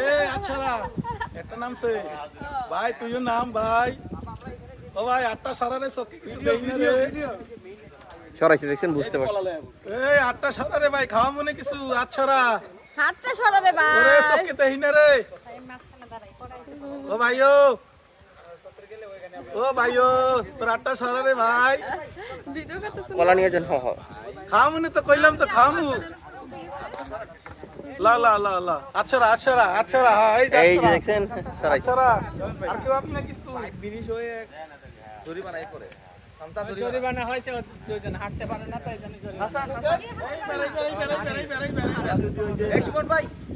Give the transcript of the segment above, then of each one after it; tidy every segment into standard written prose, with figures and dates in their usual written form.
এ আচ্ছা একটা নামছে ভাই তুইও নাম ভাই ও ভাই আটটা সারারে চোখে কিছু দেই না রে সরাইছে দেখছেন বুঝতে পারছি এই আটটা সারারে ভাই খাওয়া মনে কিছু আচ্ছারা হাতটা সরাবে ভাই ওরে চোখে দেই না রে ও ভাইও ও ভাইও তোর আটটা সারারে ভাই ভিডিও করতেছ কলা নিয়ে যান খাওয়া মনে তো কইলাম তো খামু লা লা লা লা আচ্ছারা আচ্ছারা আচ্ছারা এই যে দেখছেন সরাইছে আচ্ছারা আর কেউ আপনি কিন্তু জরিমানা হয়েছে দুইজন হাঁটতে পারে না তাই জন্য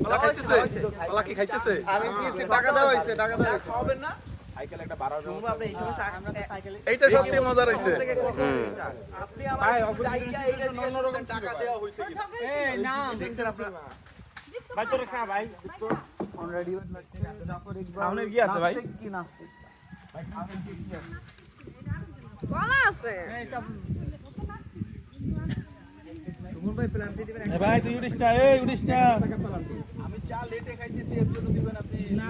কলা খাইতেছে কলা কি খাইতেছে টাকা দেওয়া হয়েছে টাকা দেওয়া খাওয়াবেন না এইটা সবচেয়ে মজার হইছে কলা আছে ভাই তুই উড়িস না এই উড়িস না আমি চা লেটে খাইতেছি এর জন্য দিবেন আপনি না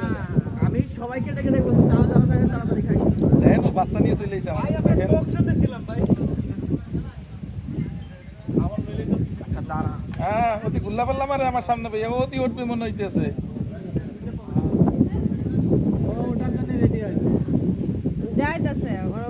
আমি সবাইকে ডেকে ডেকে বলছি চা যারা থাকে তাড়াতাড়ি খাই দেখেন ও বাচ্চা নিয়ে চলে এসে আমার কাছে দেখেন অপশনে ছিলাম ভাই আমার মিলে তো আচ্ছা দাঁড়া হ্যাঁ ওদি গুল্লা পাল্লা মারে আমার সামনে ভাই ওদি উঠবে মনে হইতেছে ওটার জন্য রেডি আছে যাইতাছে ওরা